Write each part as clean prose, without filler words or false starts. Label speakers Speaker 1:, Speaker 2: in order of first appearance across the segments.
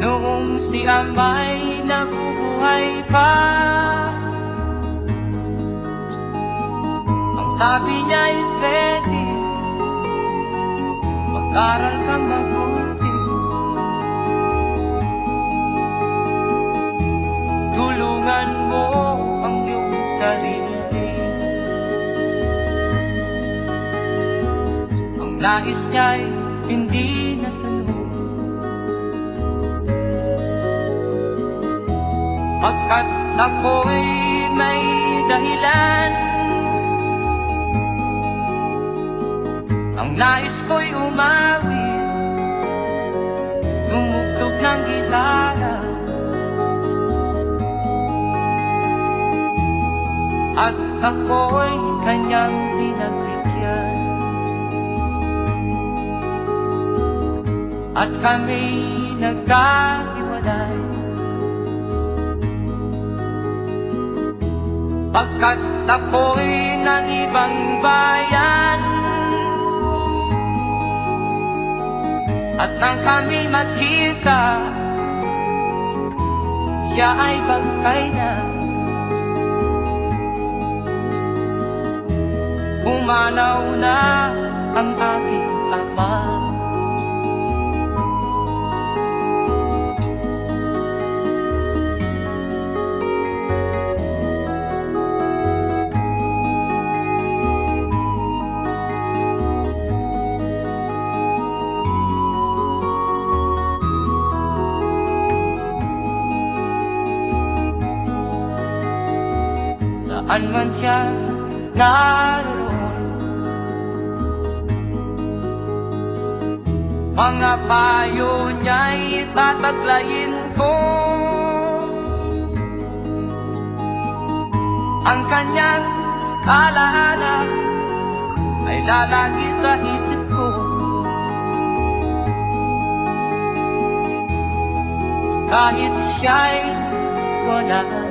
Speaker 1: Noong si Amay nabubuhay pa, ang sabi niya ay ready, mag-aral kang mabuti, tulungan mo ang iyong sarili. Ang nais niya'y hindi nasunod, pagkat ako'y may dahilan. Ang nais ko'y umawit, tumugtog ng gitara, at ako'y kanyang pinagbigyan. At kami nagkahiwalay, pagkat ako'y ng ibang bayan. At nang kami magkita, siya ay bangkay na. Pumanaw na ang aking ama. Saan man siya naroon, mga payo niya'y tataglayin ko. Ang kanyang alaala ay lalagi sa isip ko. Kahit siya'y wala na,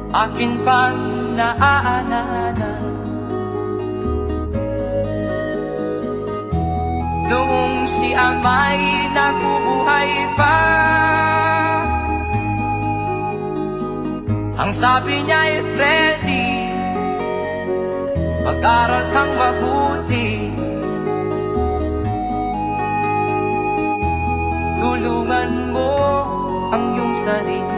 Speaker 1: akin pang naaalala. Noong si Amay nabubuhay pa, ang sabi niya ay ready, mag-aral kang mabuti, tulungan mo ang iyong sarili.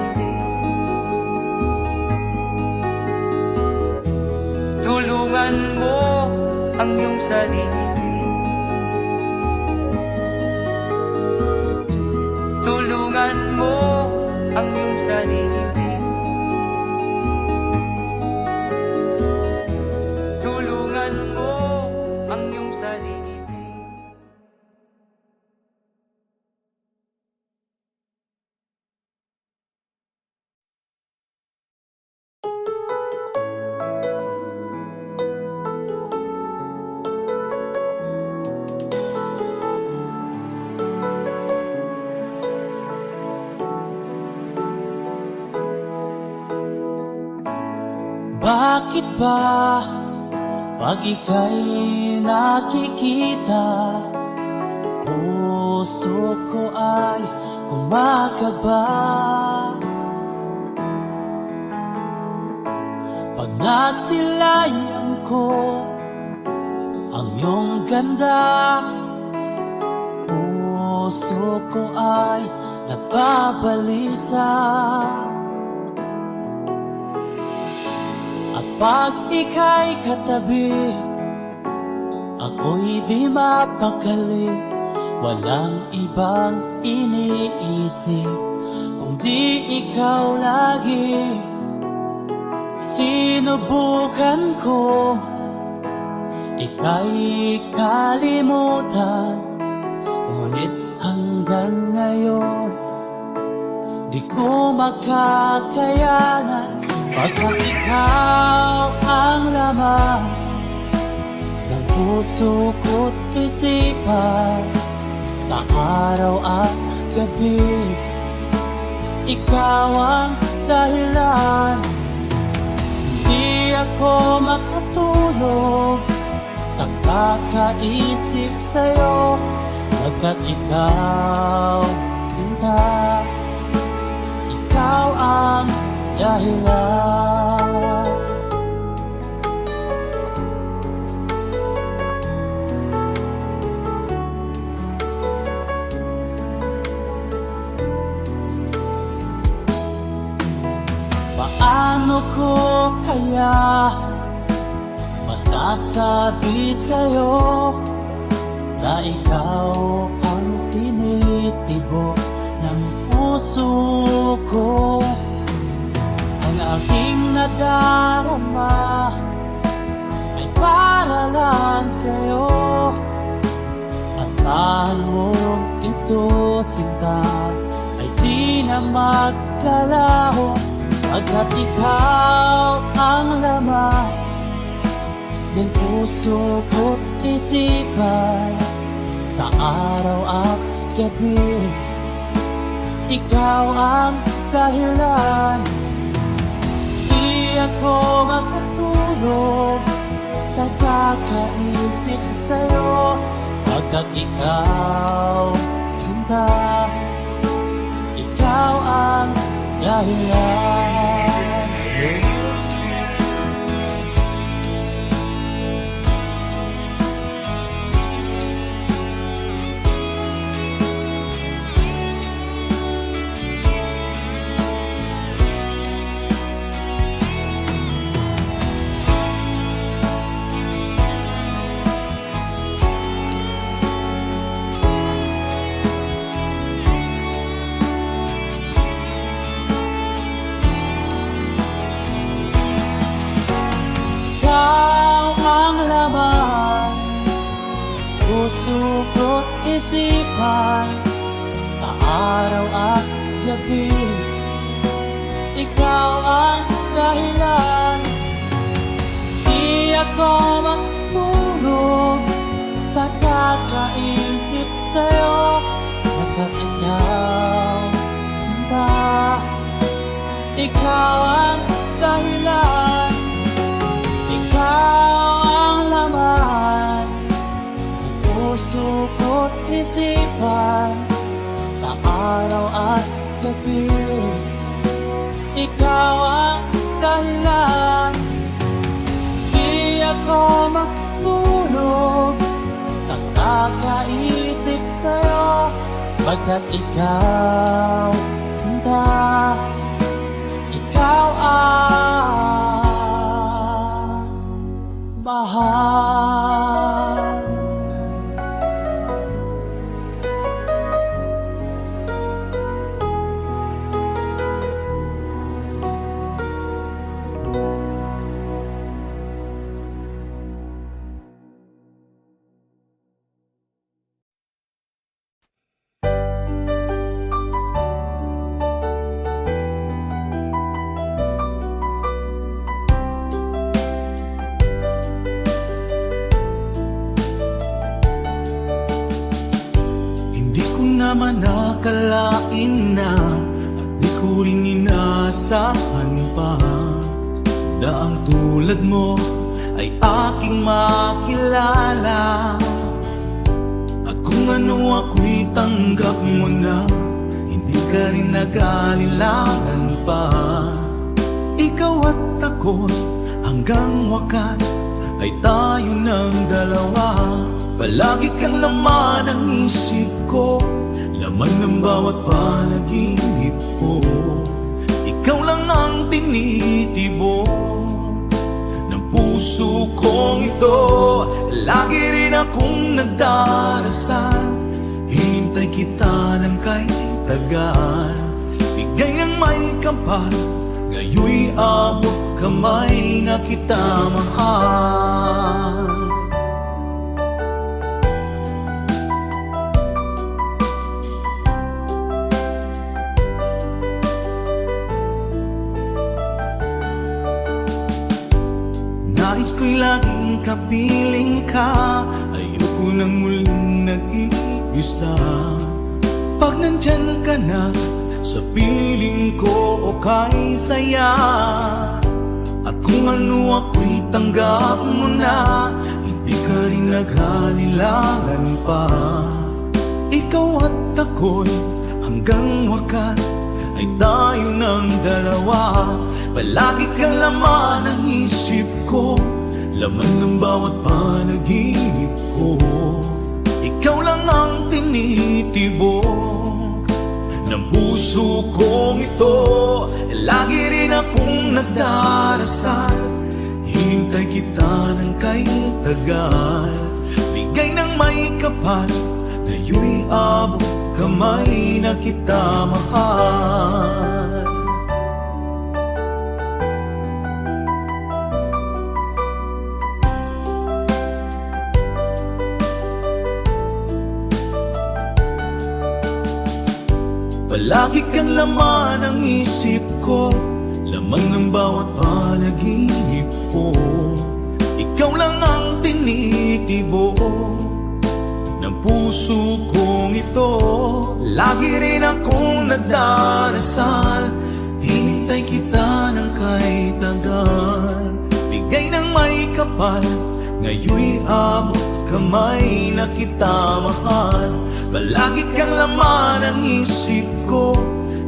Speaker 1: Tulungan mo ang iyong sarili. Tulungan mo ang iyong sarili. Tulungan mo ang iyong sarili.
Speaker 2: Bakit ba pag ika'y nakikita, puso ko ay kumakaba? Pag nasilayan ko ang iyong ganda, puso ko ay nababalisa. At pag ika'y katabi, ako'y di mapakali, walang ibang iniisip kundi ikaw lagi. Sinubukan ko ika'y kalimutan, ngunit hanggang ngayon di ko makakayanan. Pagkat ikaw ang laman ng puso ko't isipan, sa araw at gabi, ikaw ang dahilan. Hindi ako makatulog sa kakaisip sa'yo, Pagkat ikaw, sinta, ikaw ang dahilan. Paano ko kaya masasabi sa'yo na ikaw ang tinitibok ng puso ko? Ang aking nadarama ay para lang sa'yo, at paano ito, sinta, ay di na maglalaho. Pagkat ikaw ang laman ng puso ko't isipan, sa araw at gabi, ikaw ang dahilan. Di ako makatulog sa kakaisip sa'yo, pagkat ikaw, sinta, ikaw ang dahilan. Puso ko't isipan, sa araw at gabi, ikaw ang dahilan. Di ako matulog sa kakaisip sa'yo, pagkat ikaw, sinta, ikaw ang dahilan. Ikaw ang laman puso ko't isipan, sa araw at gabi, ikaw ang dahilan. Di ako matulog sa kakaisip sa'yo, pagkat ikaw, sinta, ikaw ang mahal. Naman nakalain na, at di ko rin inaasahan pa, na ang tulad mo ay aking makilala. At kung ano ako'y tanggap mo na, hindi ka rin nag-alilangan pa. Ikaw at ako hanggang wakas ay tayo ng dalawa. Palagi kang laman ng isip ko, laman ng bawat panaginip ko. Ikaw lang ang tinitibo ng puso kong ito. Lagi rin akong nagdarasal, hinintay kita ng kay tagal. Bigay ng may kapal, ngayoy abot kamay na kita mahal. Nais ko'y laging kapiling ka, ayoko nang muling nag-iisa. Pag nandyan ka na, sa piling ko okay saya. At kung ano ako'y tanggap mo na, hindi ka rin naghalilangan pa. ikaw at ako'y hanggang wakas ay tayo ng dalawa. Palagi kang laman ng isip ko, laman ng bawat panaginip ko. Ikaw lang ang tinitibok ng puso kong ito. Lagi rin akong nagdarasal, hintay kita ng kay tagal. Bigay ng may kapal, ngayon'y abot kamay na kita mahal. Palagi kang laman ng isip ko, laman ng bawat panaginip ko. Ikaw lang ang tinitibok ng puso kong ito. Lagi rin akong nagdarasal, hinintay kita ng kahit tagal. Bigay ng may kapal, ngayon'y abot kamay na kita mahal. Palagi kang laman ng isip ko,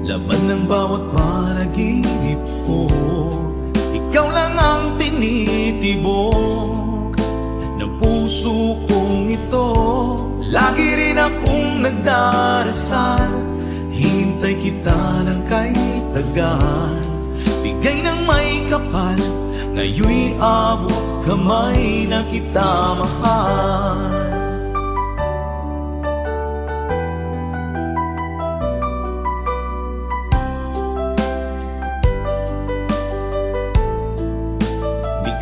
Speaker 2: laman ng bawat panaginip ko. Ikaw lang ang tinitibok ng puso kong ito. Lagi rin akong nagdarasal, hintay kita ng kahit tagal. Bigay ng may kapal, ngayon'y abot kamay na kita mahal.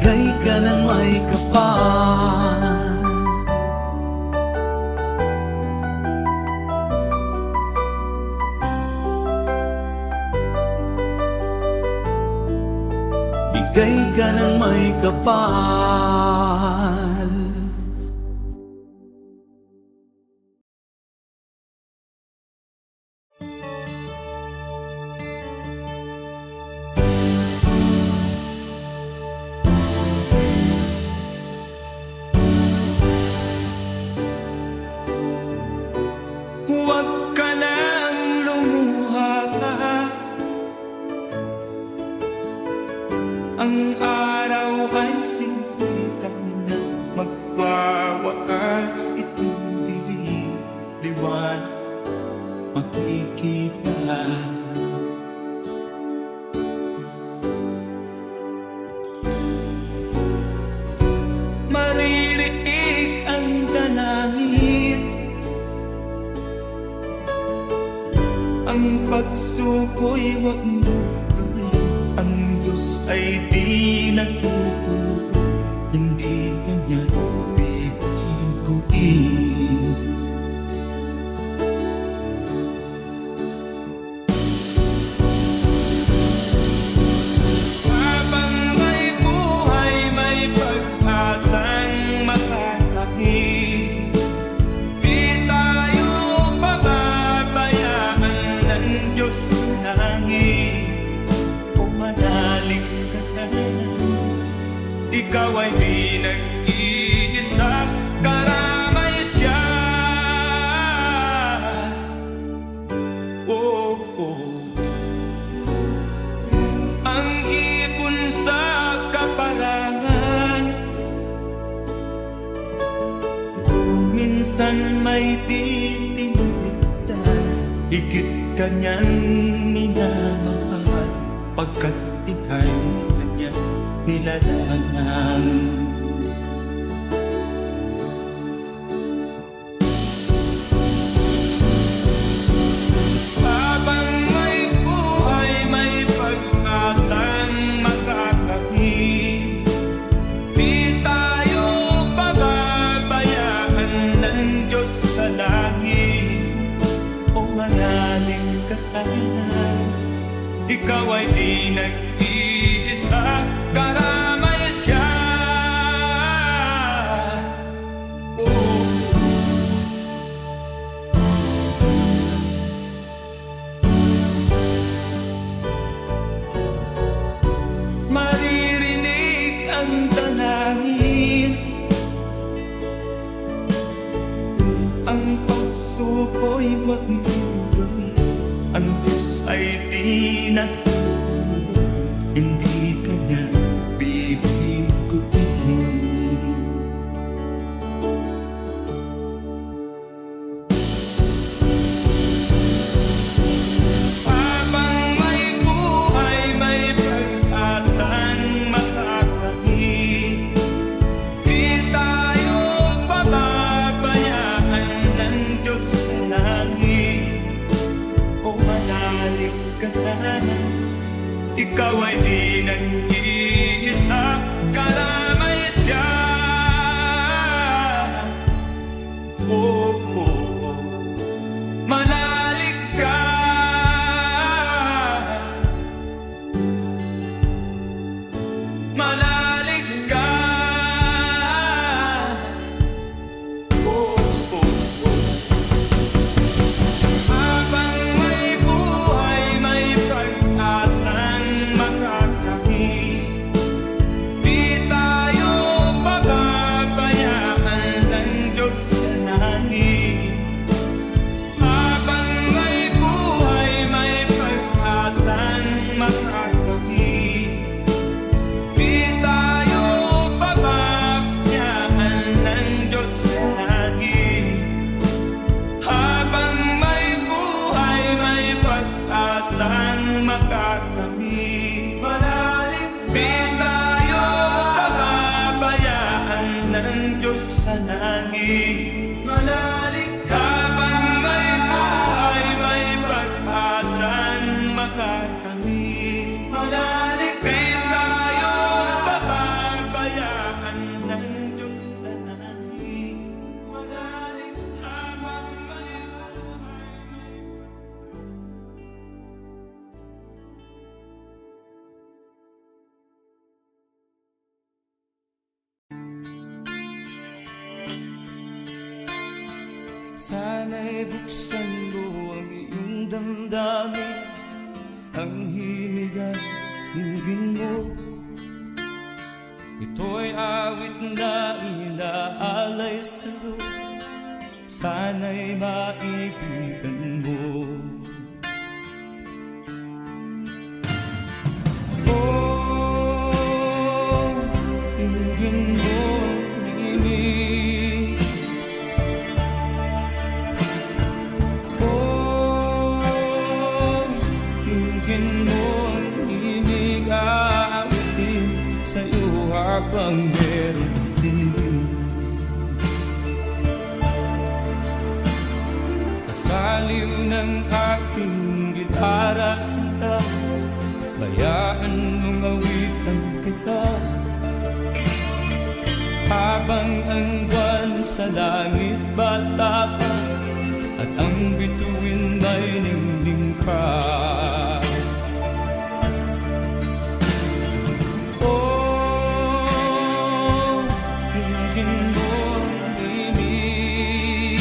Speaker 2: Bigay ka ng may kapal, bigay ka ng may kapal.
Speaker 1: Huwag ka nang lumuha pa, ang araw ay sisikat na, magwawakas itong dilim. Liwanag makikita. Maririig ang dalangin, ang pagsuko'y wag mo gawin. Ang Diyos ay di nagtuturo, hindi kanya bibiguin. Habang may buhay, may pag-asang matatahik. Di tayo pababayaan ng Diyos sa langit. Pumanalig ka sana, ikaw ay di nag-iisa, karamay siya. Oh, oh. Ang ibon sa kaparangan, minsan may titinigtan, higit kanyang minamahal, pagkat ika'y kanyang nilalangan. Habang may buhay, may pag-asang makakahig. Di tayo pababayaan ng Diyos sa langit. O manalig ka sana, ikaw ay di nag-iisa, karamay siya. Oh. Maririnig ang dalangin,
Speaker 2: ang pagsuko'y magmumura. Ang Diyos ay di natutulog, hindi Kanya bibiguin. Habang may buhay, may pag-asang makakakit. Di tayo pababayaan ng Diyos sa langit. O manalig ka sana, ikaw ay di nag-iisa, kalamay siya. Oh, oh, oh. Manalig ka. Manalig ka. Oh, oh, oh. Habang may buhay, may pag-asang makakakit. Di tayo pababayaan ng Diyos sa langit. Habang may buhay, may pag-asang makakakit. Di tayo pababayaan ng Diyos sa langit. Habang may buhay, may pag-asang makakamit. Manalig, di tayo pababayaan ng Diyos sa langit. Manalig, habang may buhay, may pag-asang makakamit. Manalig, di tayo pababayaan ng Diyos sa langit. Manalig, habang may buhay, sana'y buksan mo ang iyong damdamin, ang himig at dinggin mo. Ito'y awit na inaalay sa'yo, sana'y maibigan mo. Oh, dinggin mo ang himig. Dinggin mo ang himig, aawitin sa'yo habang meron din. Sa saliw ng aking gitara sita, bayaan mong awitan kita. Habang ang buwan sa langit bata pa, at ang bituin ay ningning pa. Oh, dinggin mo ang himig.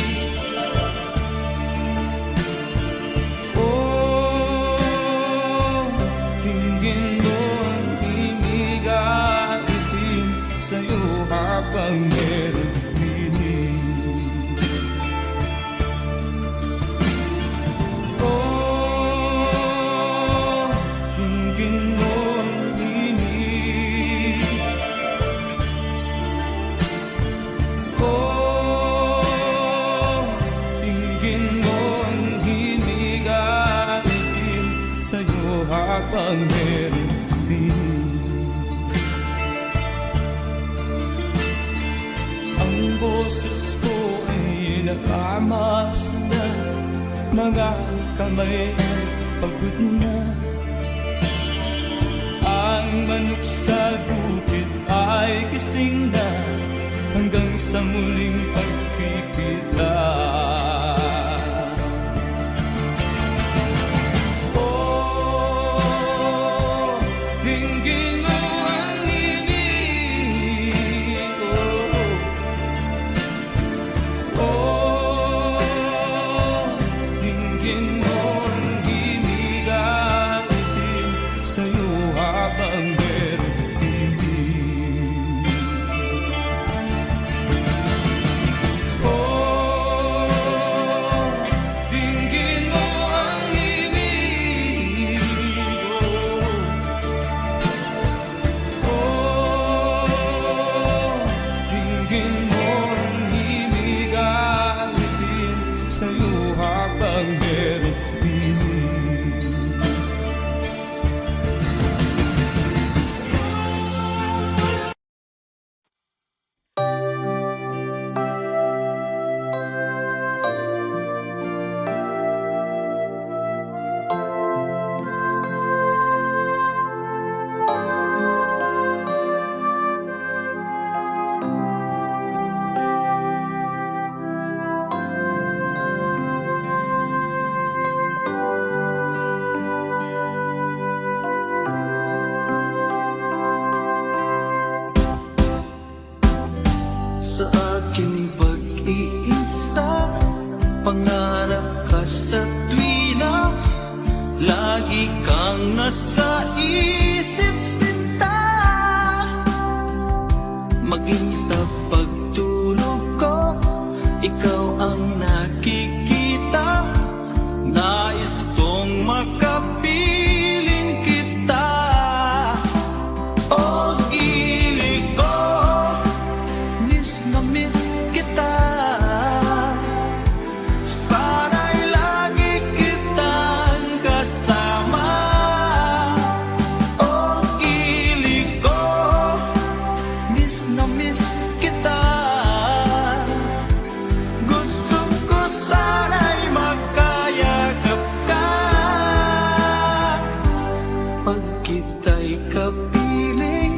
Speaker 2: Oh, dinggin mo ang himig, aawitin sa'yo habang meron dinig. Habang meron din. Ang boses ko ay nakamaps na, mga kamay ay pagod na. Ang manok sa bukid ay gising na, hanggang sa muling pagkikita. Pangarap ka sa tuwina, lagi kang nasa isip sinta. Maging sa pagtulog ko, ikaw ang nakikita. Nais kong makapiling kita. O gili ko, miss na miss kita. Sana'y lagi kitang kasama. O gili ko, miss na miss kita. Gusto ko sana'y magkayakap ka. Pag kita'y kapiling,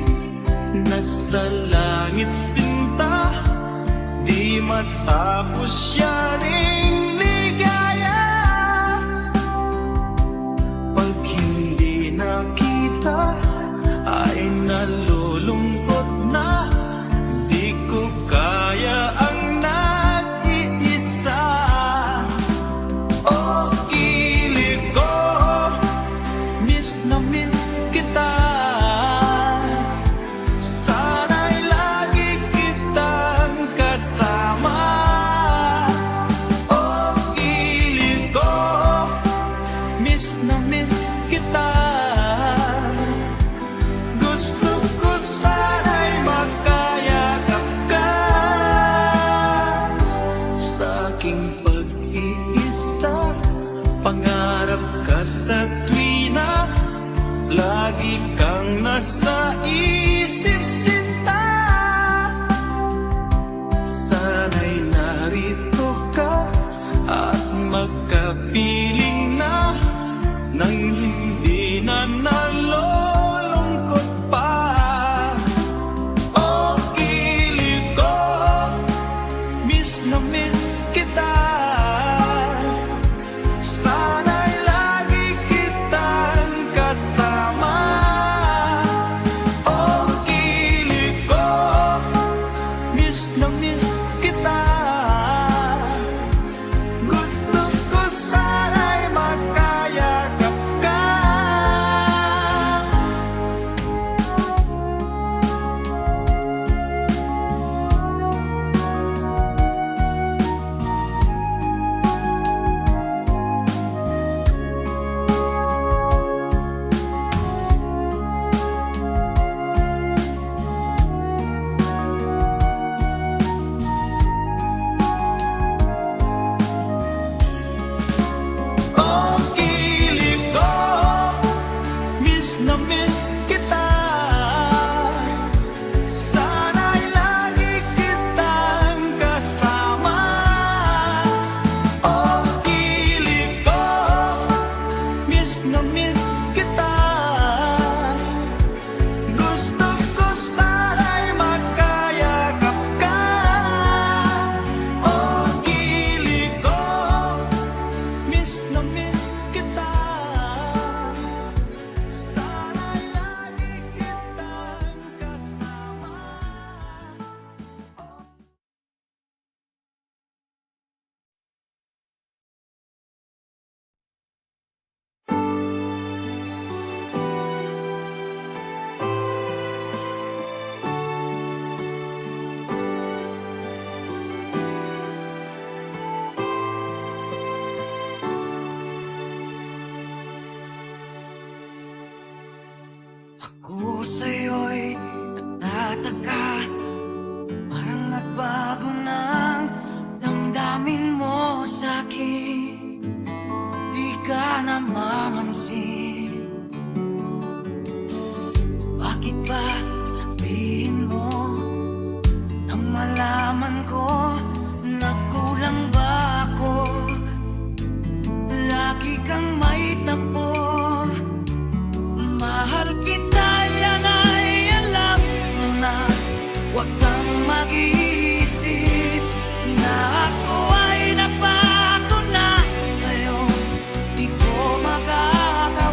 Speaker 2: nasa langit sinta. Di matapos siya ring ligaya. Pag hindi nakita, ay nalulungkot na. Di ko kaya ang nag-iisa. O gili ko, miss na miss kita. Sana'y lagi kitang kasama. O gili ko, miss na miss kita. Gusto ko sana'y magkayakap ka. Sa aking pag-iisa, pangarap ka sa tuwina. Lagi kang nasa isip sinta. Sana'y narito ka at magkapiling na. Nang hindi na nalulungkot pa. O gili ko, miss na miss kita. Sana'y lagi kitang kasama. O gili ko, miss na miss kita. Gusto ko sana'y magkayakap ka. O gili ko, miss na miss kita. Sana'y lagi kitang kasama. O gili ko, miss na miss kita. Gusto ko sana'y magkayakap ka. O gili ko, miss na miss kita. Sana'y lagi kitang kasama.
Speaker 3: Ako sa'yo'y natataka. Parang nagbago ng damdamin mo sa'kin. Di ka namamansin. Bakit ba sabihin mo nang malaman ko na kulang ba ako? Lagi kang may tapo. Mahal kita, yan ay alam mo na. Huwag kang mag-iisip na ako ay napako na sa'yo. Di ko magagawa.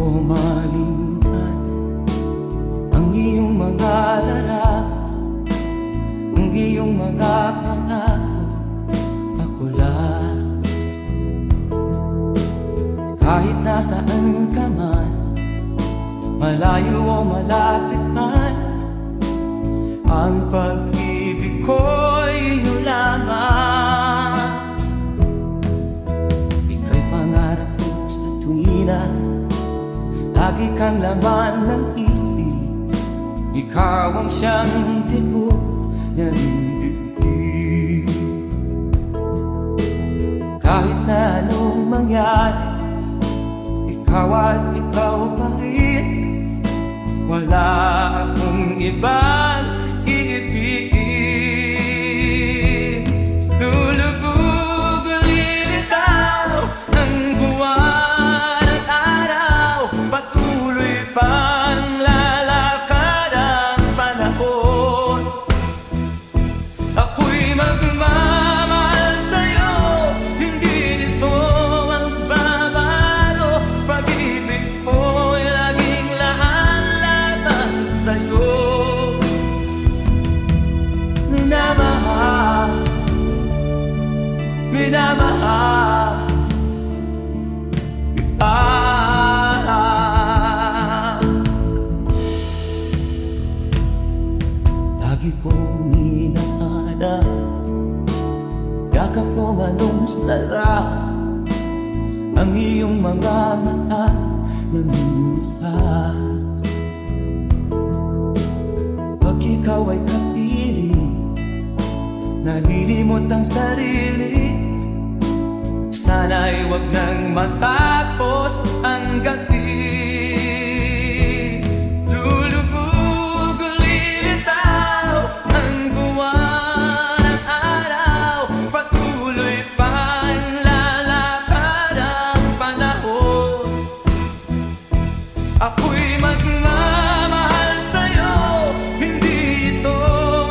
Speaker 1: ko malimutan ang iyong mga larap, ang iyong mga pangako, ako lang. Kahit nasaan ka man, malayo o malapit man, ang pag-ibig ko'y iyo lamang. Ika'y pangarap ko sa tuwina, lagi kang laman ng isip. Ikaw ang siyang tibok ng dibdib. Kahit na anong mangyari, ikaw at ikaw pa rin. Wala akong ibang iibigin. Lulubog lilitaw ang buwan at araw, patuloy pang lalakad ang panahon. Ako'y magmamahal sa'yo, hindi nito magbabago. Pag-ibig ko'y laging laan-laban sa'yo. Minamahal, minamahal kita. Lagi kong inaala, yakap kong anong sarap, ang iyong mga mata na minsan. Pag ikaw ay kapiling, nalilimot ang sarili. Sana'y wag nang matapos ang gabi. Lulubog lilitaw ang buwan at araw, patuloy pang lalakad ang panahon. Ako'y magmamahal sa'yo, hindi ito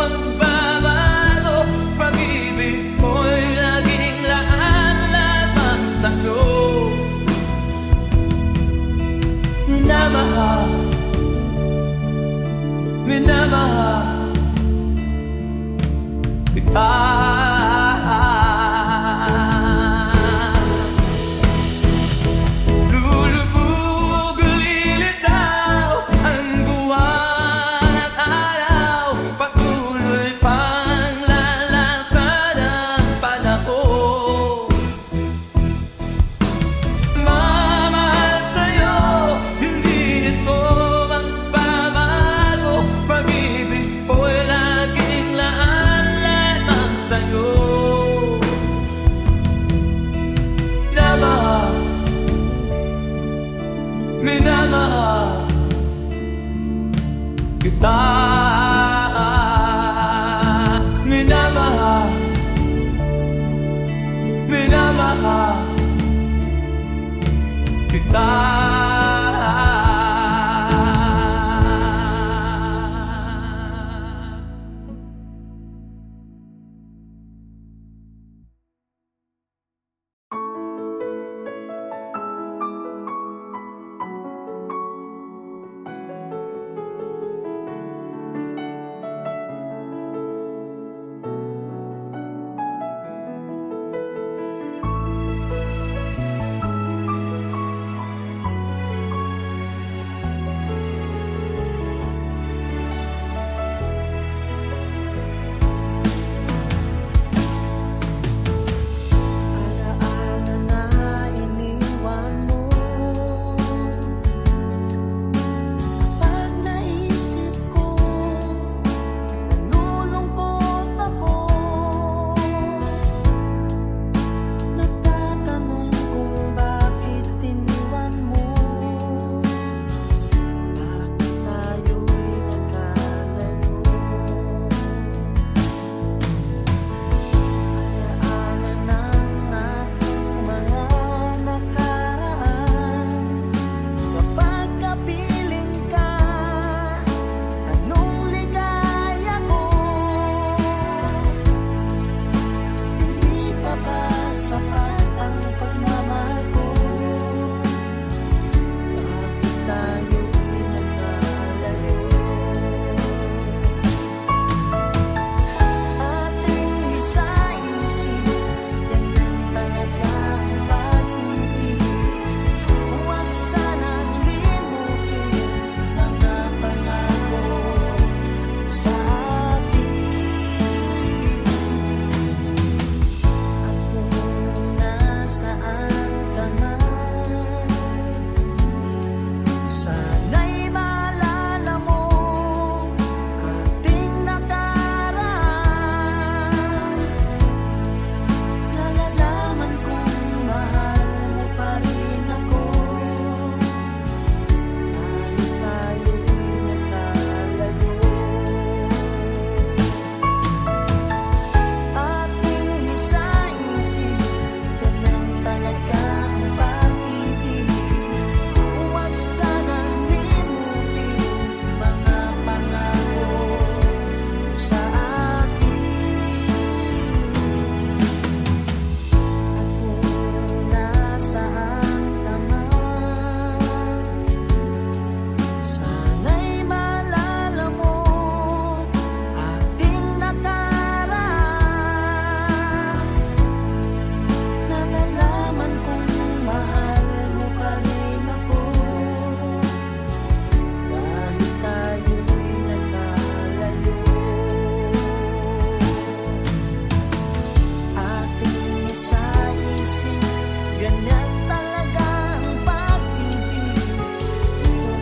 Speaker 1: magbabago. Pag-ibig ko'y laging laan-laban sa'yo. Minamahal, minamahal kita. Lulubog lilitaw ang buwan at araw, patuloy pang lalakad ang panahon. Mamahal sa'yo, hindi ito magbabago. Pag-ibig ko'y laging laan-laban sa'yo. Minamahal, minamahal kita. Minamahal, minamahal kita.
Speaker 3: sa isip, ganyan talaga ang pag-ibig.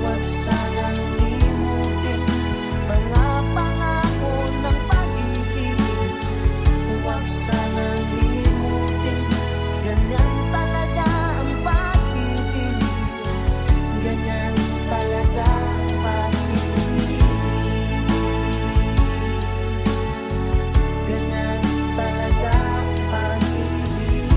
Speaker 3: Huwag sanang limutin mga pangako ng pag-ibig. Huwag sanang limutin, ganyan talaga ang pag-ibig. Ganyan talaga ang pag-ibig. Ganyan talaga ang pag-ibig.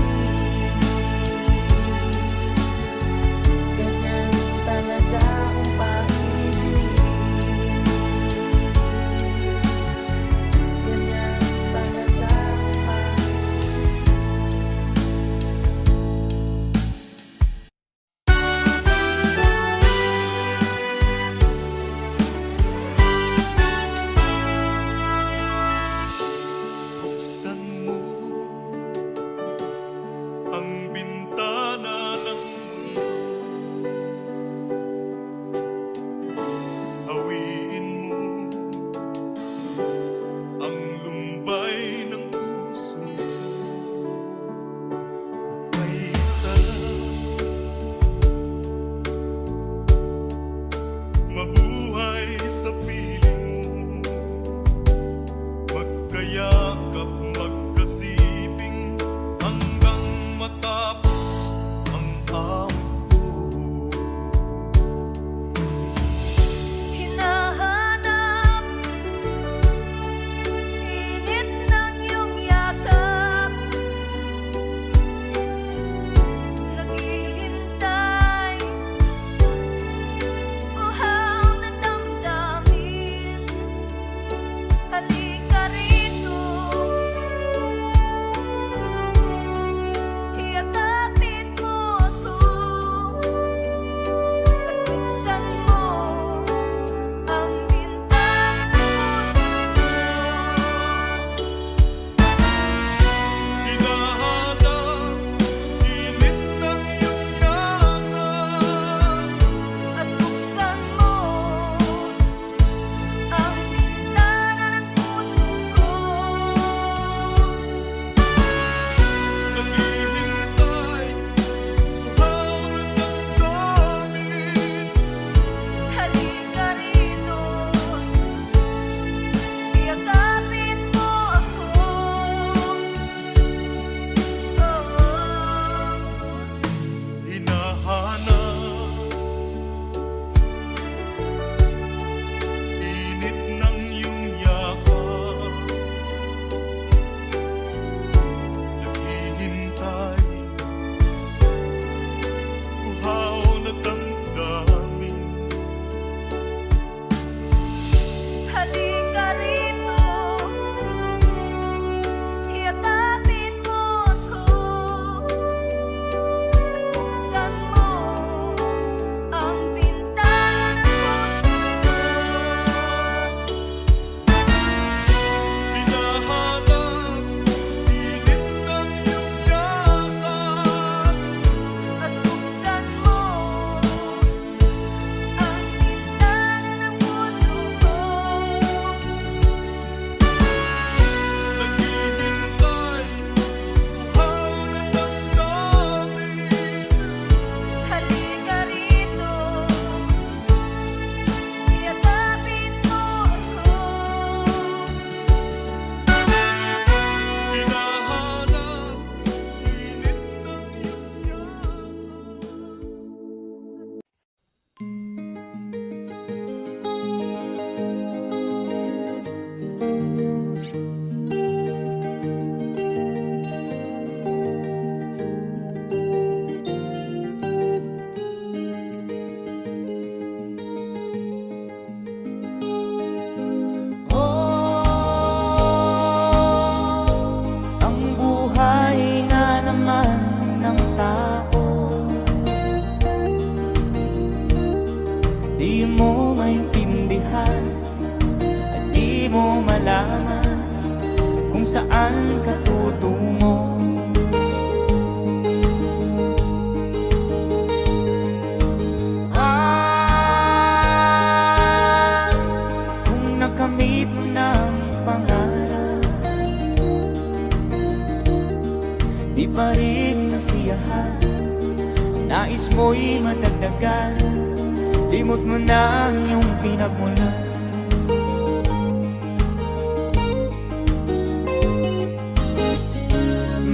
Speaker 3: maaaring nasiyahan, nais mo'y madagdagan, limot mo na ang iyong pinagmulan.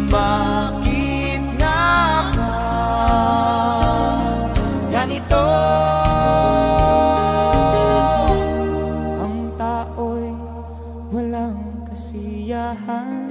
Speaker 3: Bakit nga ba ganito? Ang tao'y walang kasiyahan.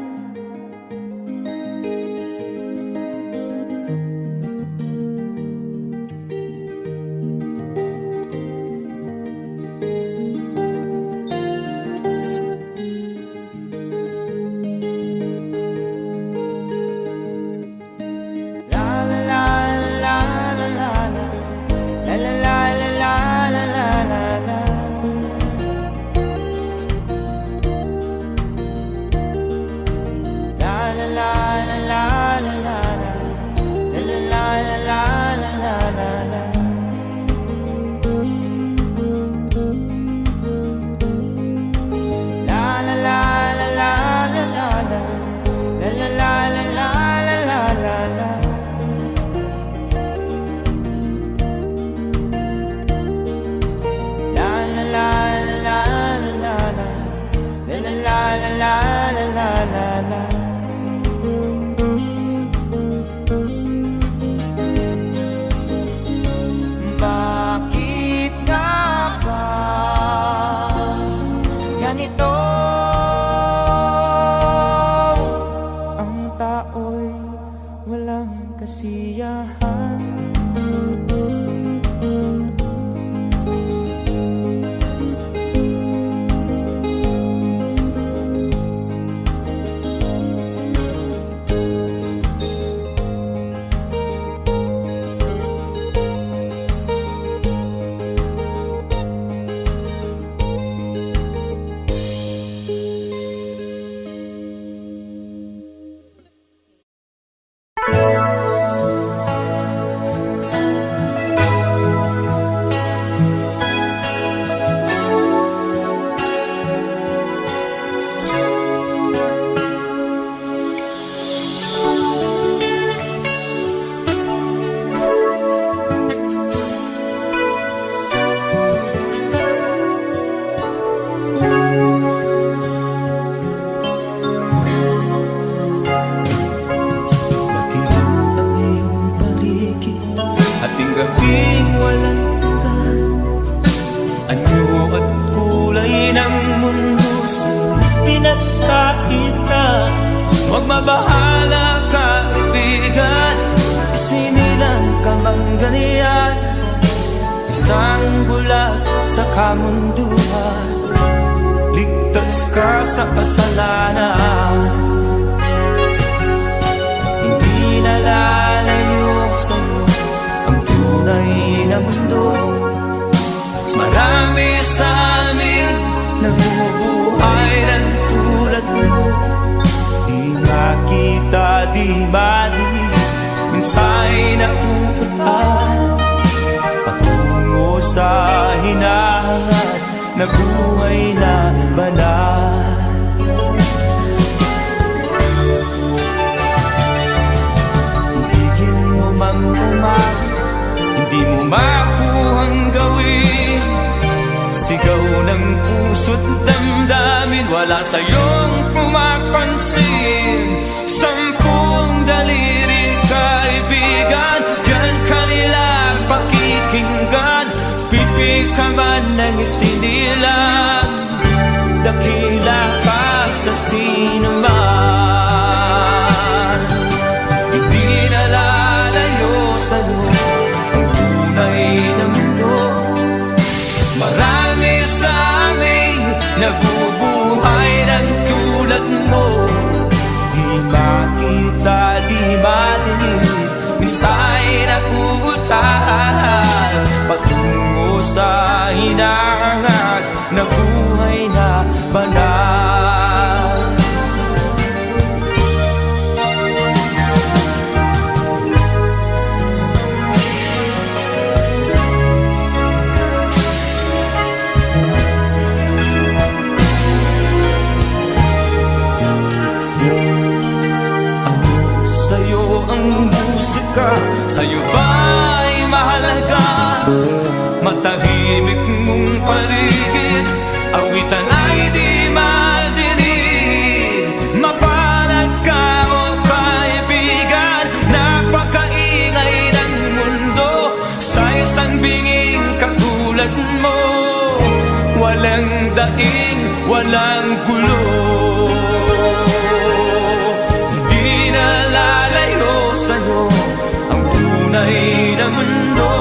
Speaker 3: Bakit nga ba ganito? Ang tao'y walang kasiyahan.
Speaker 2: Gabing walang ka, anyo at kulay ng mundo sa pinagkakita. Huwag mabahala ka, kaibigan, isinilang ka mang ganyan. Isang bulag sa kamunduhan, ligtas ka sa kasalanan. Hindi nalalayo sa'yo ang tunay na mundo. Marami sa amin namumuhay ng tulad mo. Di makita, di madinig, minsa'y napupuntahan patungo sa hinahangat na buhay na banal. Ibigin mo mang umagi, hindi mo makuhang gawin. Sigaw ng puso't damdamin, wala sa'yong pumapansin. Sampung daliri kaibigan, diyan kanila pakikinggan. Pipi ka man ng isinilang, dakila ka sa sinuman. Hindi nalalayo sa'yo ang tunay na mundo. Marami sa amin nabubuhay ng tulad mo. Di makita, di madinig, minsa'y napupuntahan patungo sa hinahangat na buhay na banal. Sa'yo ang musika, sa'yo ba'y mahalaga? Matahimik mong paligid, awitan ay di madinig. Mapalad ka o kaibigan, napakaingay ng mundo. Sa isang binging katulad mo, walang daing, walang gulo. Hindi na lalayo sa'yo ang tunay na mundo.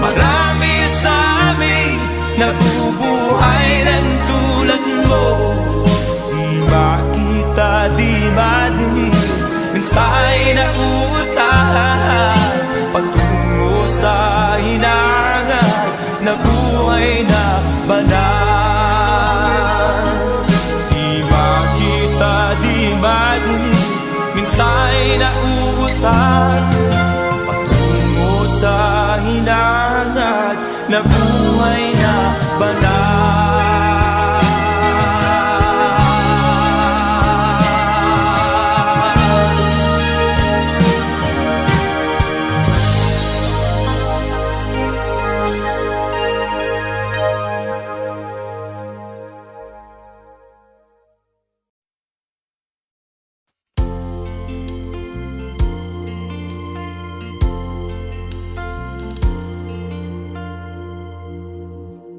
Speaker 2: Marami sa amin nabubuhay ng tulad mo. Di makita, di madinig, minsa'y nauutahan patungo sa hinangan na buhay na banal. Di makita, di madinig, minsa'y nauutahan patungo sa hinangan na buhay na banal.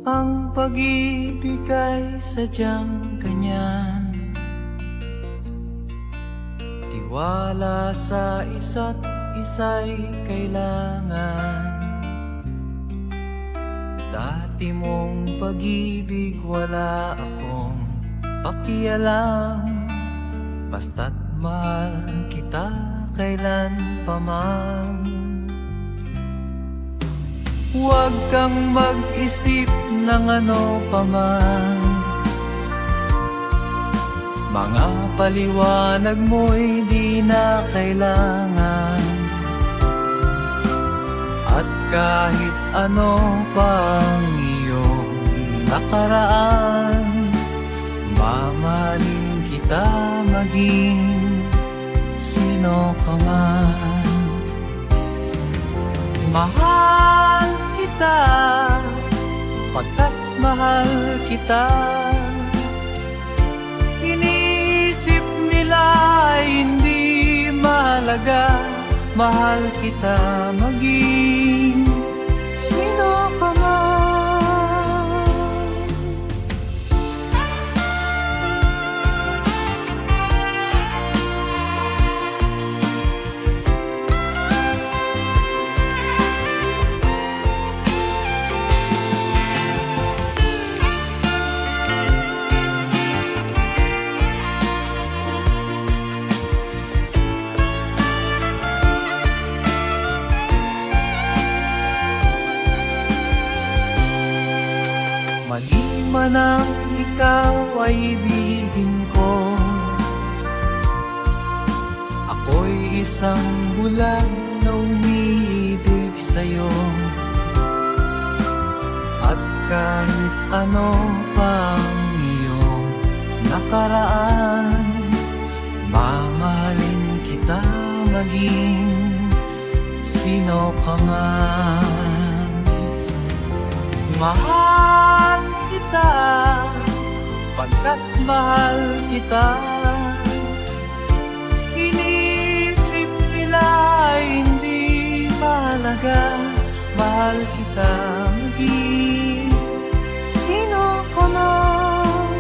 Speaker 1: Ang pag-ibig ay sadyang ganyan, tiwala sa isa't isa'y kailangan. Dati mong pag-ibig wala akong pakialam, basta't mahal kita kailan pa man. Huwag kang mag-isip ng ano pa man, mga paliwanag mo'y di na kailangan. At kahit ano pang iyong nakaraan, mamahalin kita maging sino ka man. Mahal kita, pagkat mahal kita. Iniisip nila hindi mahalaga, mahal kita maging sino ka man. Mali man ang ikaw ay ibigin ko, ako'y isang bulag na umiibig sa'yo. At kahit ano pang iyong nakaraan, mamahalin kita maging sino ka man. Mahal kita, pagkat mahal kita. Inisip nila hindi mahalaga, mahal kita maging sino ka man.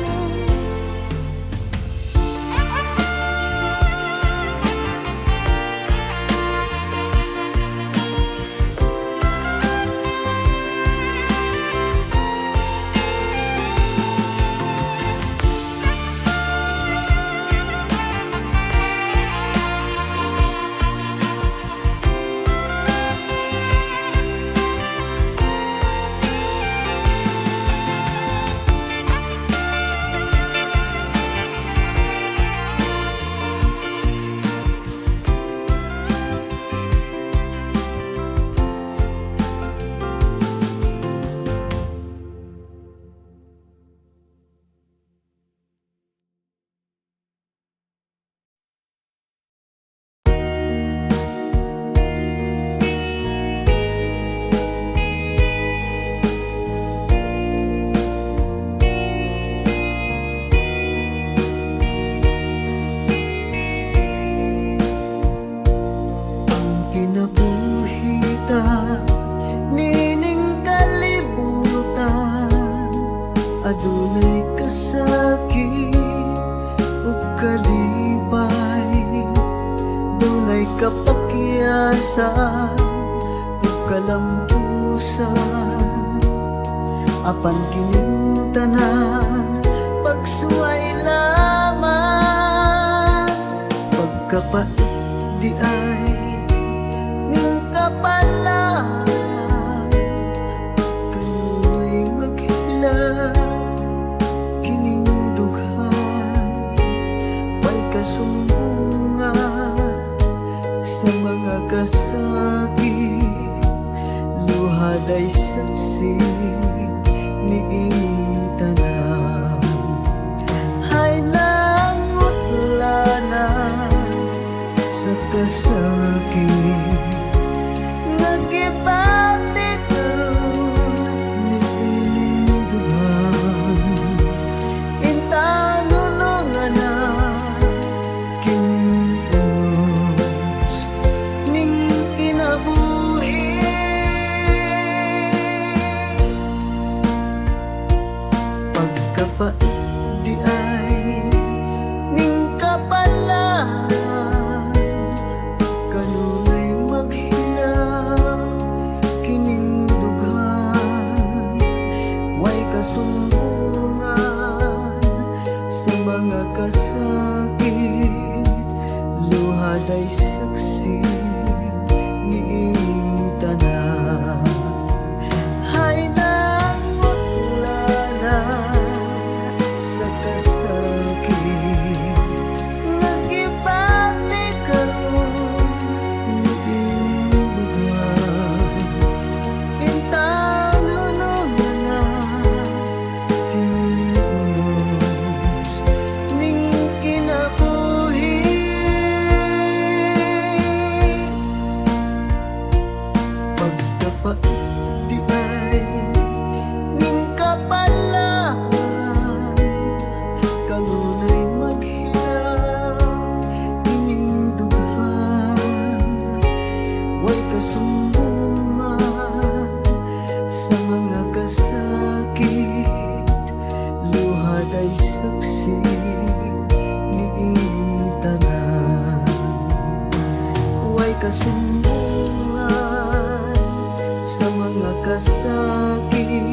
Speaker 1: may kapakyasan ug kalampusan, apan kining tanan pagsuway lamang. Pagkapait di ay ning kapalan, kanunay maghila kining dughan. May kasumbungan sa mga kasakit, luhad ay saksi niing tanan. Hay nangutlanan sa kasakit, nagibati karon niining dughan. Intanunungan na kinunos ning kinabuhi. Pagkapait di ay ning kapalan, kanunay maghilaw kining dughan. Way kasumbungan sa mga kasakit, luhad ay saksi niing tanan. Hay nangutlanan sa kasakit, nagibati karon niing dughan. Intanunungan na kining unos ning kinabuhi. Pagkapait di ay ning kapalan, kanunay maghilaw kining dughan. Way kasumbungan sa mga kasakit, luhad ay saksi niing tanan. Way kasumbungan sa mga kasakit,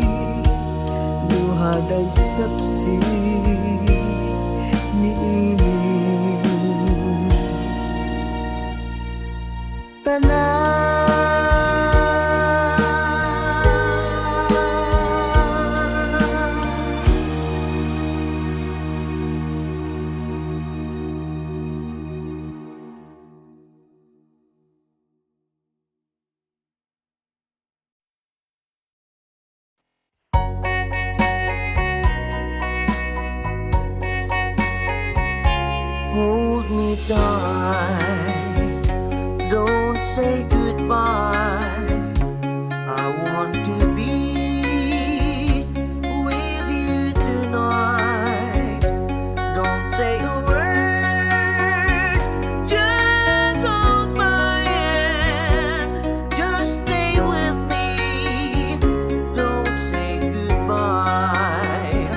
Speaker 1: luhad ay saksi niing tanan. Hold me tight, don't say goodbye. I want to be with you tonight. Don't say a word, just hold my hand. Just stay with me, don't say goodbye.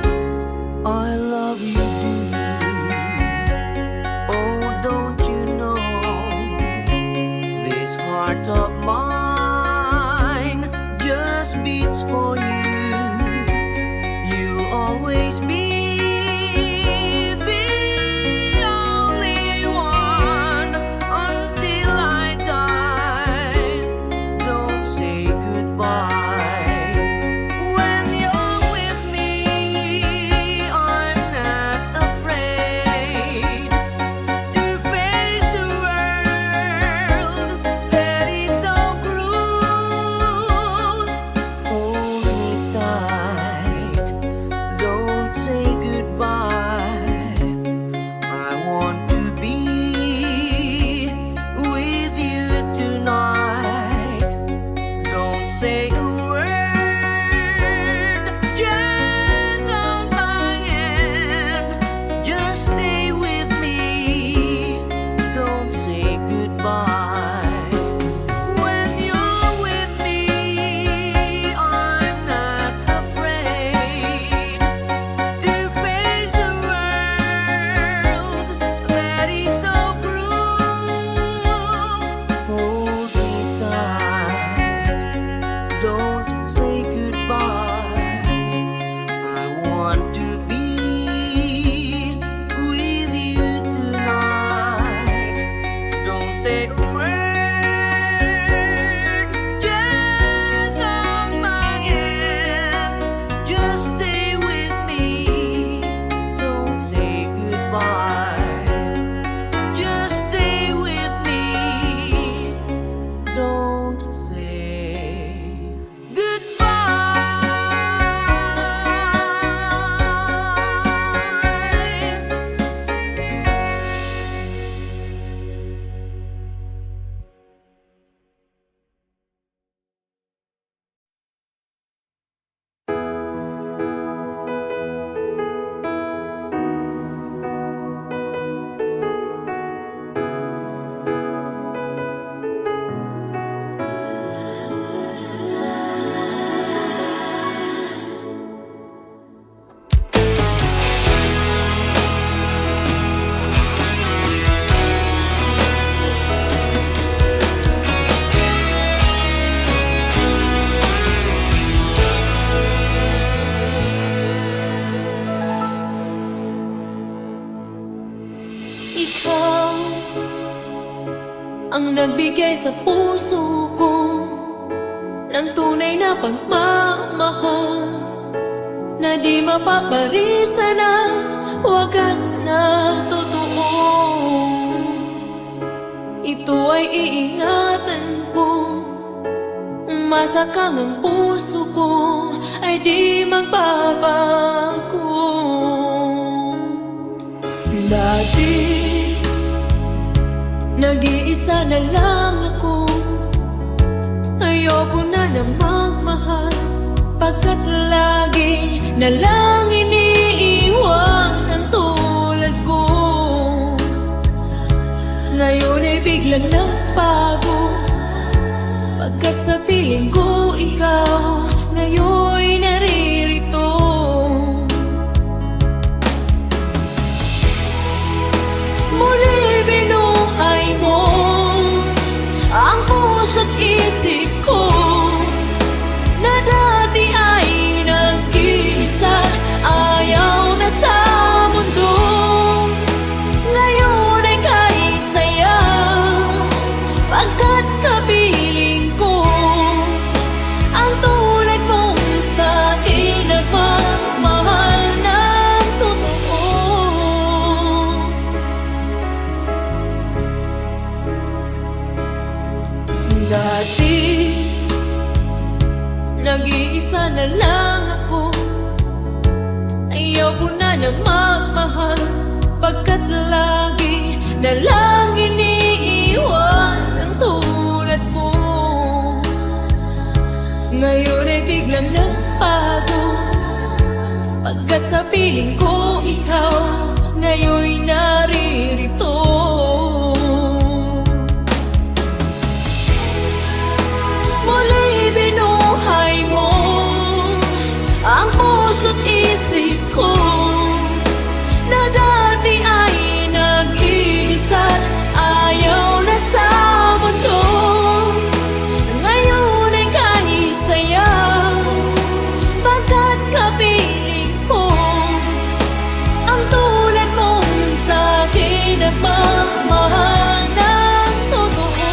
Speaker 1: I love you, oh, don't you know, this heart of mine just beats for you. You'll always be the only one until I die. Don't say goodbye. When you're with me, I'm not afraid to face the world that is so cruel. Hold me tight, don't say
Speaker 4: nagbigay sa puso ko ng tunay na pagmamahal na di mapaparisan at wagas na totoo. Ito ay iingatan ko, masakang ang puso ko ay di magbabago. Dati, nag-iisa na lang ako. Ayoko na na magmahal, pagkat lagi na lang iniiwan ang tulad ko. Ngayon ay biglang nagbago, pagkat sa piling ko ikaw ngayon'y naririto. Muli binuhay mo ang puso't isip ko na dati ay nag-iisa, ayaw na sa mundo. Ngayon ay kahit saya, pagkat kapiling ko ang tulad mong sa'kin nagmamahal ng totoo. Dati, nag-iisa na lang ako. Ayaw ko na na magmahal, pagkat lagi na lang iniiwan ang tulad ko. Ngayon ay biglang nagbago, pagkat sa piling ko ikaw ngayon'y naririto. Muli binuhay mo ang puso't isip ko na dati ay nag-iisa, ayaw na sa mundo. Ngayon ay kahit saya, pagkat kapiling ko ang tulad mong sa'kin nagmamahal ng totoo.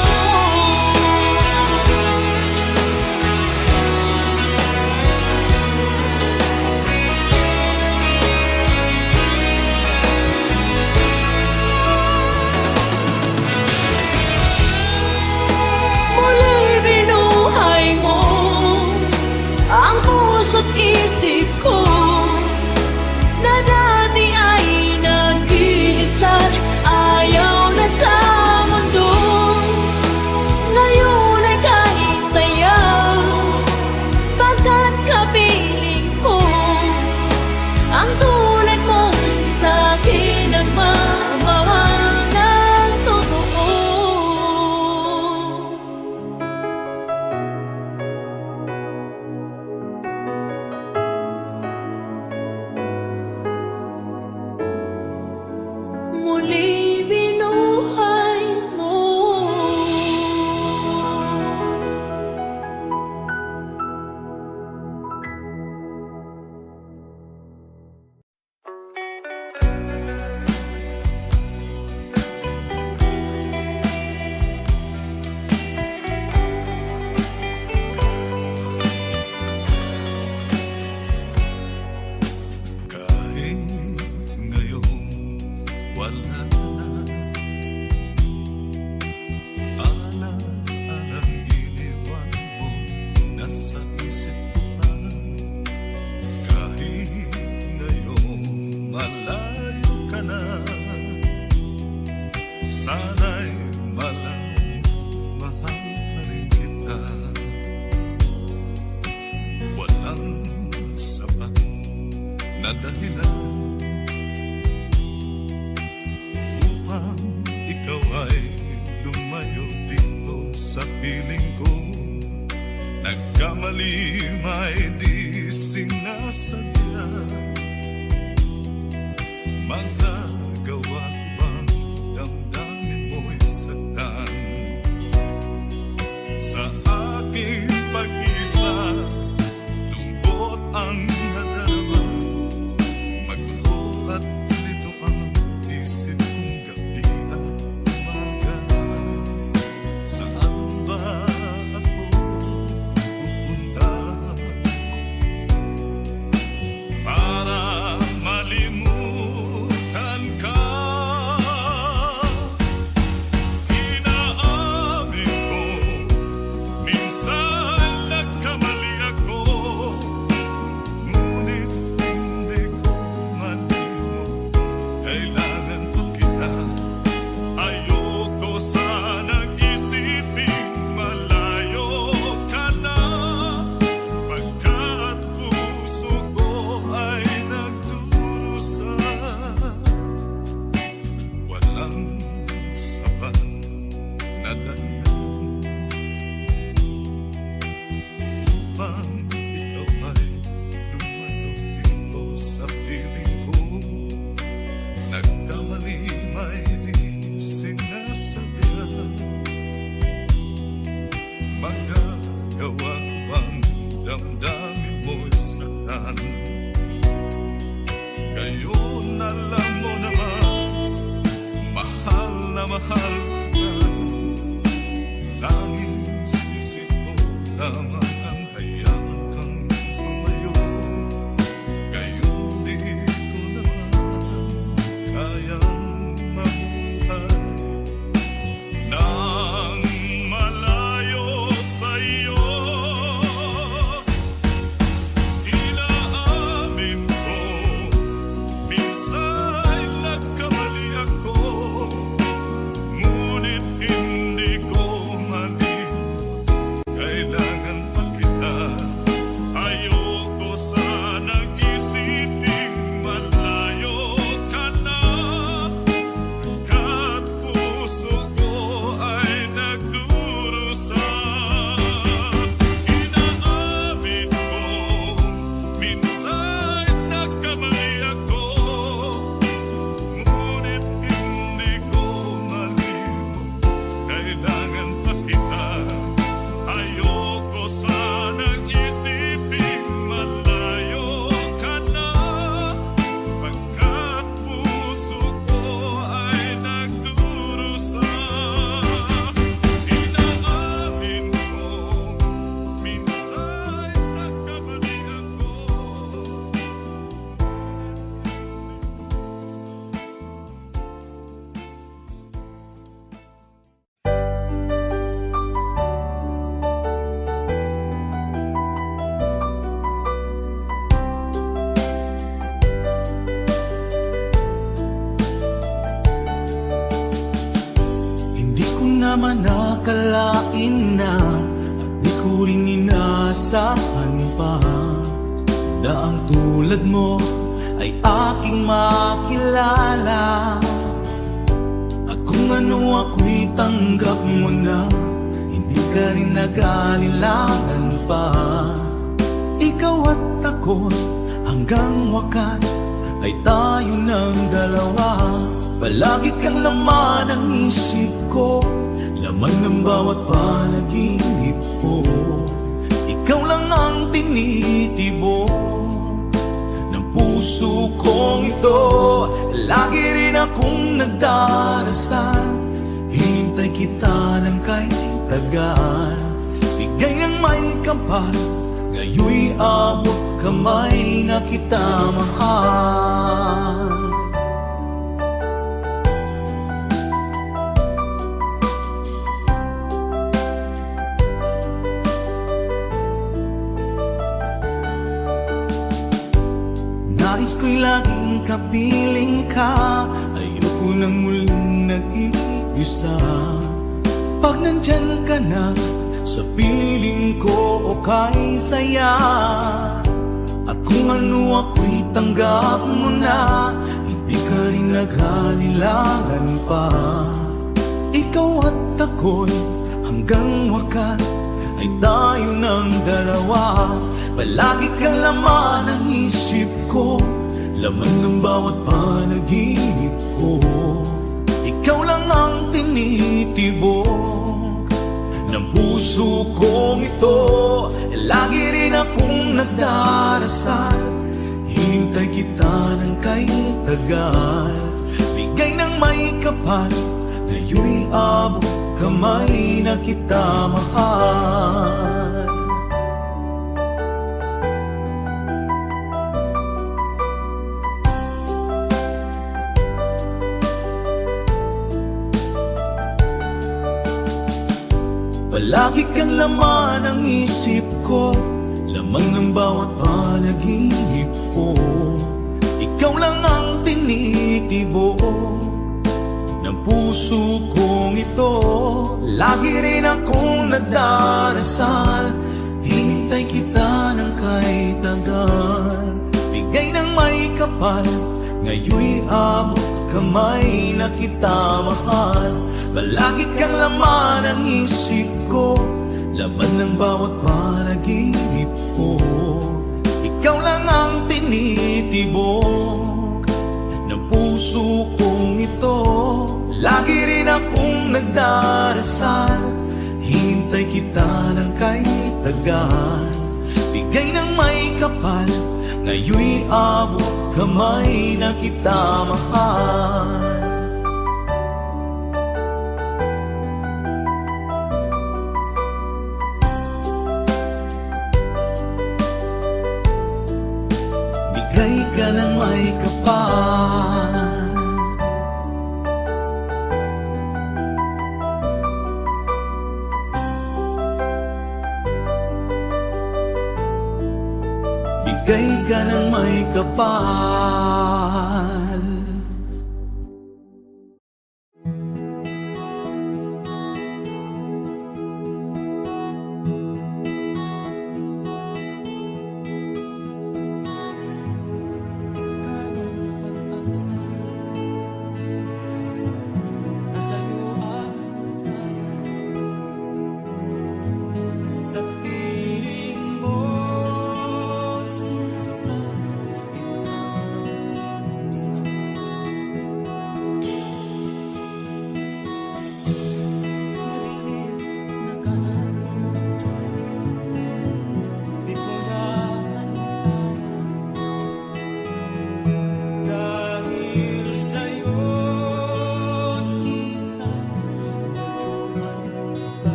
Speaker 4: Muli binuhay mo ang puso't isip ko na dati ay nag-iisa, ayaw na sa mundo. Ngayon ay kahit saya, pagkat kapiling ko ang tulad mong sa'kin nagmamahal ng totoo. Muli binuhay mo.
Speaker 2: Kahit ngayon wala ka na, alalang iniwan mo, nasa isip ko pa. Kahit ngayon malayo ka na, sana'y malayo, mahal pa rin kita. Walang sapat na dahilan upang ikaw ay lumayo dito sa piling ko. Nagkamali may di sinasadya, magagawa ko bang damdamin mo'y saktan sa aking pag-isa? Lungkot ang nadarama, magulo at lito ang isip kong gabi at umaga. bang ikaw ay lumalaw dito sa piling ko? Nagkamali may di sinasabihan. Magagawa ko bang damdamin mo'y saktan? Ngayon alam mo naman, mahal na mahal kita. Tanging sisi mo lamang ang hayaan kang lumayo. Ngayon di ko naman kayang mabuhay nang malayo sa'yo. Inaamin ko, minsan nagkamali ako, ngunit hindi ko malimot. Kailangan pa kita. Ayoko sanang isiping malayo ka na, kat puso ko ay nagdurusa. Inaamin ko, minsan nagkamali ako, ngunit hindi ko malimot. Kailangan pa kita. Ayoko sanang isiping malayo ka na, pagkat puso ko ay nagdurusa. Inaamin ko, minsan nagkamali ako.
Speaker 1: Hindi ko naman nakalain na at di ko rin inaasahan pa na ang tulad mo ay aking makilala. At kung ano ako'y tanggap mo na, hindi ka rin nag-alinlangan pa. Ikaw at ako hanggang wakas ay tayo ng dalawa. Palagi kang laman ng isip ko, laman ng bawat panaginip ko. Ikaw lang ang tinitibok ng puso kong ito. Lagi rin akong nagdarasal, hinintay kita ng kahit tagal. Bigay ng may kapal, ngayoy abot kamay na kita mahal. Nais ko'y laging kapiling ka, ayoko nang muling nag-iisa. Pag nandyan ka na, sa piling ko okay saya. At kung ano ako'y tanggap mo na, hindi ka rin nag-alinlangan pa. Ikaw at ako'y hanggang wakas ay tayo ng dalawa. Palagi kang laman ng isip ko, laman ng bawat panaginip ko. Ikaw lang ang tinitibok ng puso kong ito. Lagi rin akong nagdarasal, hinintay kita ng kahit tagal. Bigay ng may kapal, ngayoy abot kamay na kita mahal. Palagi kang laman ng isip ko, laman ng bawat panaginip ko. Ikaw lang ang tinitibok ng puso kong ito. Lagi rin akong nagdarasal, hinintay kita ng kahit tagal. Bigay ng may kapal, ngayoy abot kamay na kita mahal. Palagi kang laman ng isip ko, laman ng bawat panaginip
Speaker 2: akong nagdarasal, hintay kita ng kay tagal. Bigay ng may kapal, ngayon'y abot kamay na kita mahal. Bigay ka ng may kapal, bigay ka ng may kapal.
Speaker 5: Sa piling mo, sinta, ikaw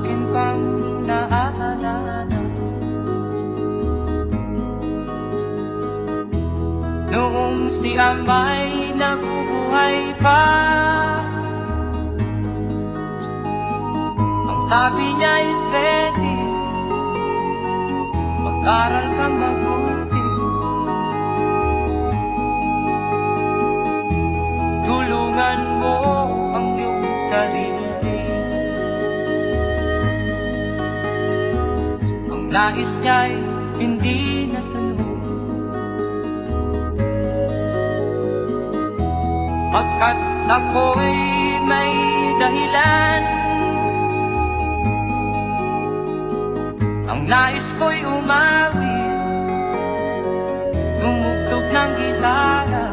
Speaker 3: akin pang naaalala. Noong si Amay nabubuhay pa, ang sabi niya ay ready, mag-aral kang mabuti, tulungan mo ang iyong sarili. Ang nais niya'y hindi nasunod, pagkat ako'y may dahilan. Ang nais ko'y umawit, tumugtog ng gitara,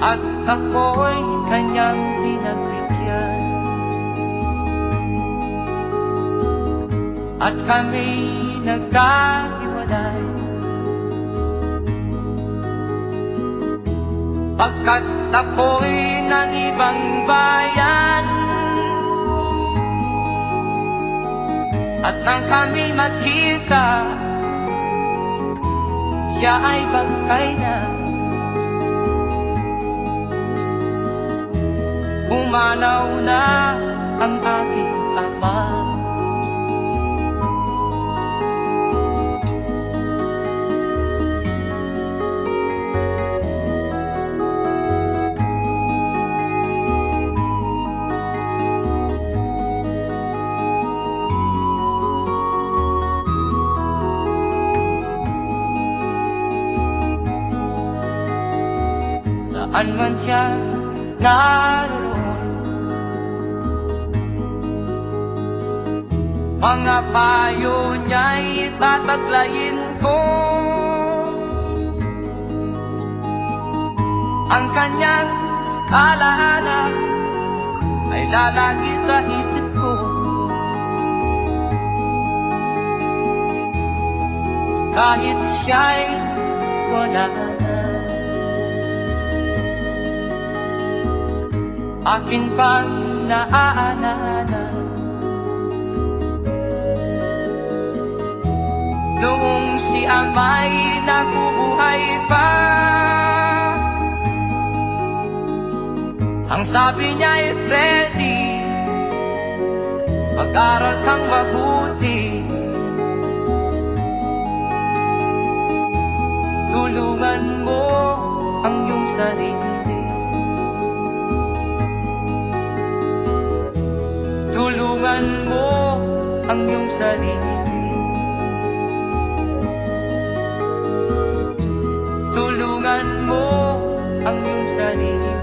Speaker 3: at ako'y kanyang pinagbigyan. At kami nagkahiwalay, pagkat ako'y ng ibang bayan. At nang kami magkita, siya ay bangkay na. Pumanaw na ang aking ama. Saan man siya naroon, mga payo niya'y tataglayin ko. Ang kanyang alaala ay lalagi sa isip ko. Kahit siya'y wala na, akin pang naaalala. Noong si Amay nabubuhay pa, ang sabi niya ay ready, mag-aral kang mabuti, tulungan mo ang iyong sarili. Tulungan mo ang iyong sarili. Tulungan mo ang iyong sarili.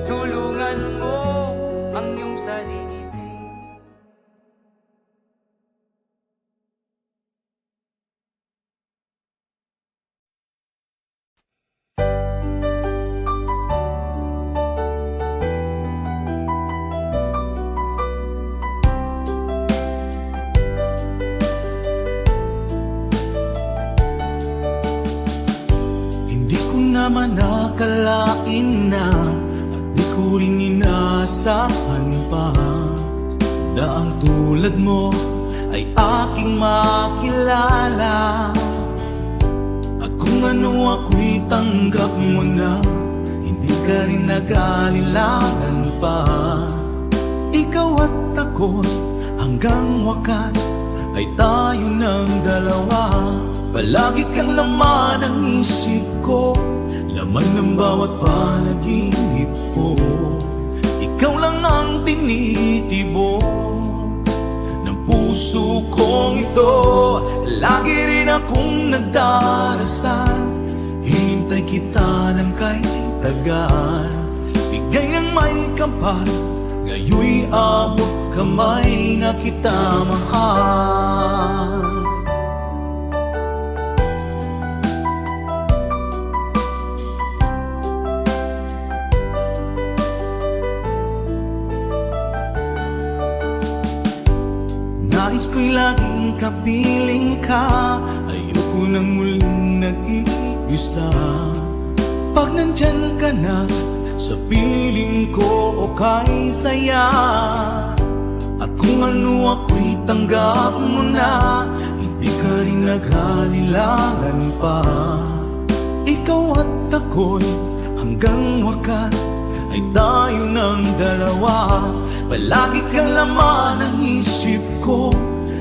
Speaker 3: Tulungan mo ang iyong sarili.
Speaker 2: naman nakalain na at di ko rin inaasahan pa na ang tulad mo ay aking makilala. At kung ano ako'y tanggap mo na, hindi ka rin nag-alilangan pa. Ikaw at ako's hanggang wakas ay tayo ng dalawa. Palagi kang laman ng isip ko, laman ng bawat panaginip ko. Ikaw lang ang tinitibo ng puso kong ito. Lagi rin akong nagdarasal, hinintay kita ng kay tagal. Bigay ng may kapal, ngayoy abot kamay na kita mahal. Nais ko'y laging kapiling ka, ayoko nang muling nag-iisa. Pag nandyan ka na sa piling ko, okay saya. At kung ano ako'y tanggap mo na, hindi ka rin naghalilangan pa. Ikaw at ako'y hanggang wakas ay tayo ng dalawa. Palagi kang laman ng isip ko,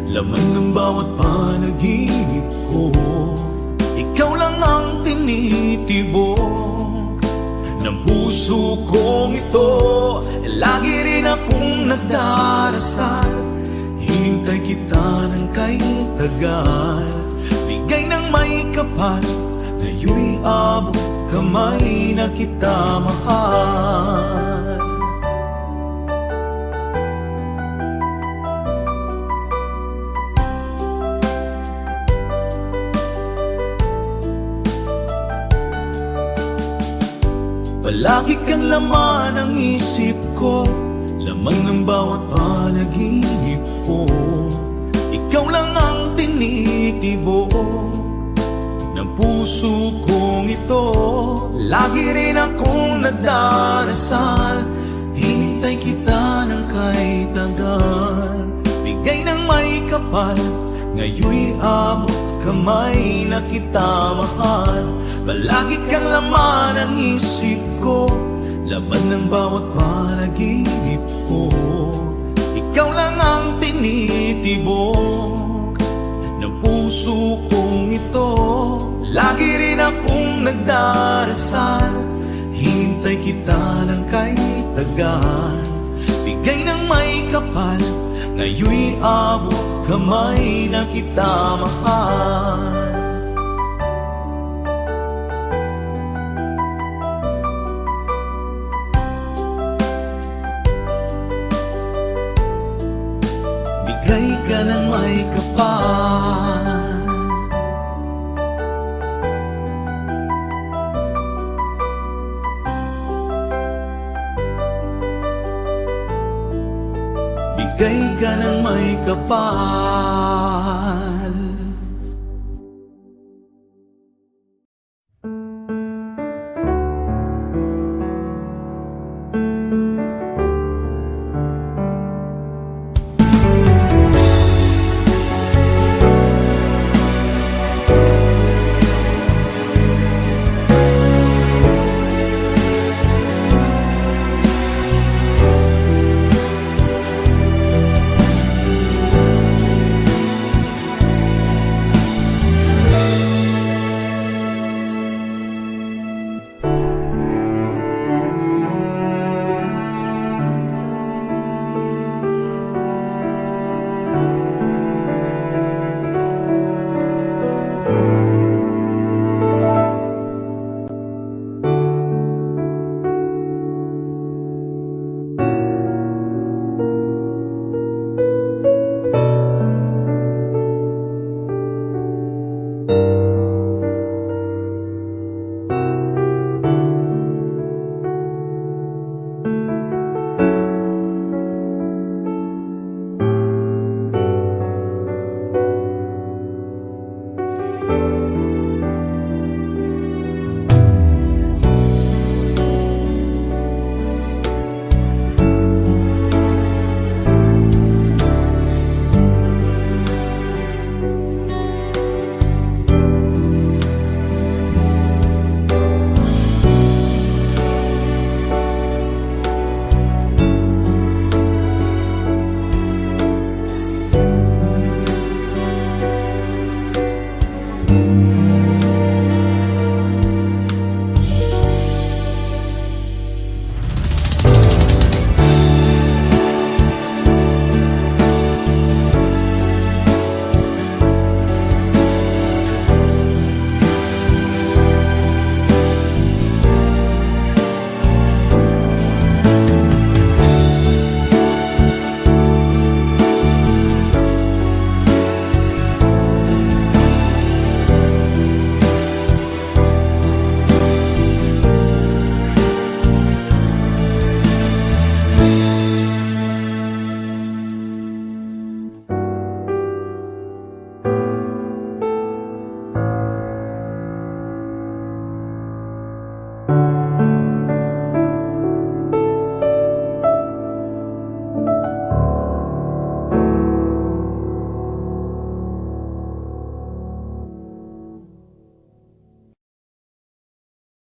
Speaker 2: laman ng bawat panaginip ko. Ikaw lang ang tinitibok ng puso kong ito. Lagi rin akong nagdarasal, hinintay kita ng kay tagal. Bigay ng may kapal, ngayon'y abot kamay na kita mahal. Palagi kang laman ng isip ko, laman ng bawat panaginip ko. Ikaw lang ang tinitibok ng puso kong ito. Lagi rin akong nagdarasal, hinintay kita ng kay tagal. Bigay ng may kapal, ngayon'y abot kamay na kita mahal. Palagi kang laman ng isip ko, laman ng bawat panaginip ko. Ikaw lang ang tinitibok ng puso kong ito. Lagi rin akong nagdarasal, hintay kita ng kay tagal. Bigay ng may kapal, ngayon'y abot kamay na kita mahal. Bigay ka ng may kapal, bigay ka ng may kapal.